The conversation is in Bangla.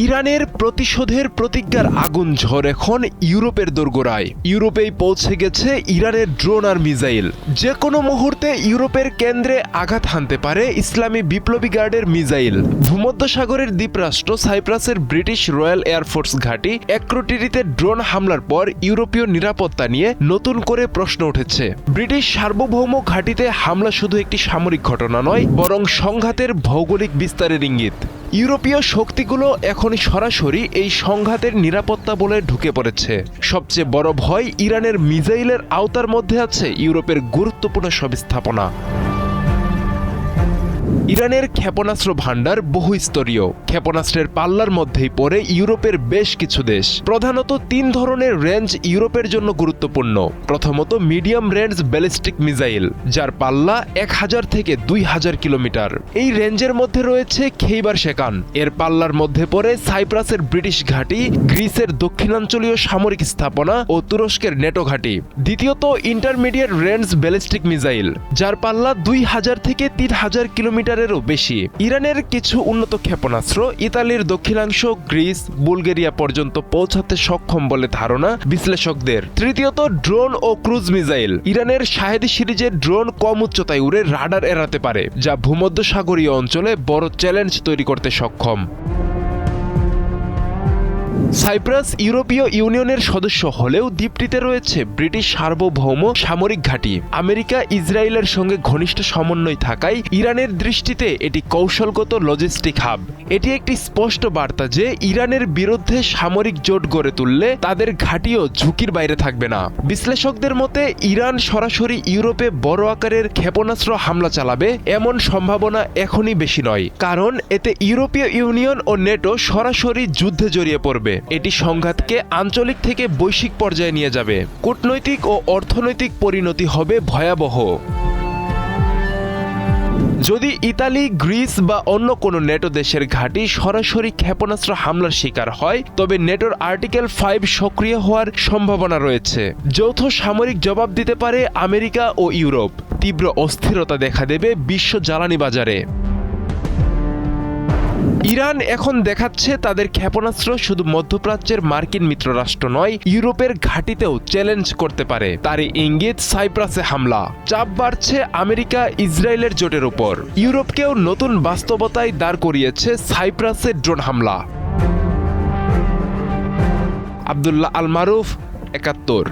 ইরানের প্রতিশোধের প্রতিজ্ঞার আগুন ঝড় এখন ইউরোপের দোরগোড়ায়। ইউরোপেই পৌঁছে গেছে ইরানের ড্রোন আর মিসাইল। যে কোনো মুহূর্তে ইউরোপের কেন্দ্রে আঘাত হানতে পারে ইসলামী বিপ্লবী গার্ডের মিসাইল। ভূমধ্যসাগরের দ্বীপরাষ্ট্র সাইপ্রাসের ব্রিটিশ রয়্যাল এয়ারফোর্স ঘাঁটি অ্যাক্রোটিরিতে ড্রোন হামলার পর ইউরোপীয় নিরাপত্তা নিয়ে নতুন করে প্রশ্ন উঠেছে। ব্রিটিশ সার্বভৌম ঘাঁটিতে হামলা শুধু একটি সামরিক ঘটনা নয়, বরং সংঘাতের ভৌগোলিক বিস্তারের ইঙ্গিত। ইউরোপীয় শক্তিগুলো এখন সরাসরি এই সংঘাতের নিরাপত্তা বলে ঢুকে পড়েছে। সবচেয়ে বড় ভয়, ইরানের মিসাইলের আওতার মধ্যে আছে ইউরোপের গুরুত্বপূর্ণ সব স্থাপনা। ইরানের ক্ষেপণাস্ত্র ভাণ্ডার বহুস্তরীয়। ক্ষেপণাস্ত্রের পাল্লার মধ্যেই পড়ে ইউরোপের বেশ কিছু দেশ। প্রধানত তিন ধরনের রেঞ্জ ইউরোপের জন্য গুরুত্বপূর্ণ। প্রথমত মিডিয়াম রেঞ্জ ব্যালিস্টিক মিসাইল, যার পাল্লা 1000 থেকে 2000 কিলোমিটার। এই রেঞ্জের মধ্যে রয়েছে খেইবার শেকান, এর পাল্লার মধ্যে পড়ে সাইপ্রাসের ব্রিটিশ ঘাঁটি, গ্রিসের দক্ষিণাঞ্চলীয় সামরিক স্থাপনা ও তুরস্কের নেটো ঘাঁটি। দ্বিতীয়ত ইন্টারমিডিয়েট রেঞ্জ ব্যালিস্টিক মিসাইল, যার পাল্লা 2000 থেকে 3000 কিলোমিটার বেশি। ইরানের কিছু উন্নত ক্ষেপণাস্ত্র ইতালির দক্ষিণাংশ, গ্রিস, বুলগেরিয়া পর্যন্ত পৌঁছাতে সক্ষম বলে ধারণা বিশ্লেষকদের। তৃতীয়ত ড্রোন ও ক্রুজ মিসাইল। ইরানের শাহেদি সিরিজের ড্রোন কম উচ্চতায় উড়ে রাডার এড়াতে পারে, যা ভূমধ্যসাগরীয় অঞ্চলে বড় চ্যালেঞ্জ তৈরি করতে সক্ষম। সাইপ্রাস ইউরোপীয় ইউনিয়নের সদস্য হলেও দ্বীপটিতে রয়েছে ব্রিটিশ সার্বভৌম সামরিক ঘাঁটি। আমেরিকা ইসরায়েলের সঙ্গে ঘনিষ্ঠ সমন্বয় থাকায় ইরানের দৃষ্টিতে এটি কৌশলগত লজিস্টিক হাব। এটি একটি স্পষ্ট বার্তা যে ইরানের বিরুদ্ধে সামরিক জোট গড়ে তুললে তাদের ঘাঁটিও ঝুঁকির বাইরে থাকবে না। বিশ্লেষকদের মতে ইরান সরাসরি ইউরোপে বড় আকারের ক্ষেপণাস্ত্র হামলা চালাবে এমন সম্ভাবনা এখনই বেশি নয়, কারণ এতে ইউরোপীয় ইউনিয়ন ও নেটো সরাসরি যুদ্ধে জড়িয়ে পড়বে। এটি সংঘাতকে আঞ্চলিক থেকে বৈশ্বিক পর্যায়ে নিয়ে যাবে। কূটনৈতিক ও অর্থনৈতিক পরিণতি হবে ভয়াবহ। যদি ইতালি, গ্রিস বা অন্য কোনো নেটো দেশের ঘাঁটি সরাসরি ক্ষেপণাস্ত্র হামলার শিকার হয়, তবে নেটোর আর্টিকেল 5 সক্রিয় হওয়ার সম্ভাবনা রয়েছে। যৌথ সামরিক জবাব দিতে পারে আমেরিকা ও ইউরোপ। তীব্র অস্থিরতা দেখা দেবে বিশ্ব জ্বালানি বাজারে। ইরান এখন দেখাচ্ছে তাদের ক্ষেপণাস্ত্র শুধু মধ্যপ্রাচ্যের মার্কিন মিত্ররাষ্ট্র নয়, ইউরোপের ঘাঁটিতেও চ্যালেঞ্জ করতে পারে। তারই ইঙ্গিত সাইপ্রাসে হামলা। চাপ বাড়ছে আমেরিকা ইসরায়েলের জোটের উপর। ইউরোপকেও নতুন বাস্তবতায় দাঁড় করিয়েছে সাইপ্রাসের ড্রোন হামলা। আব্দুল্লাহ আল মারুফ, ৭১।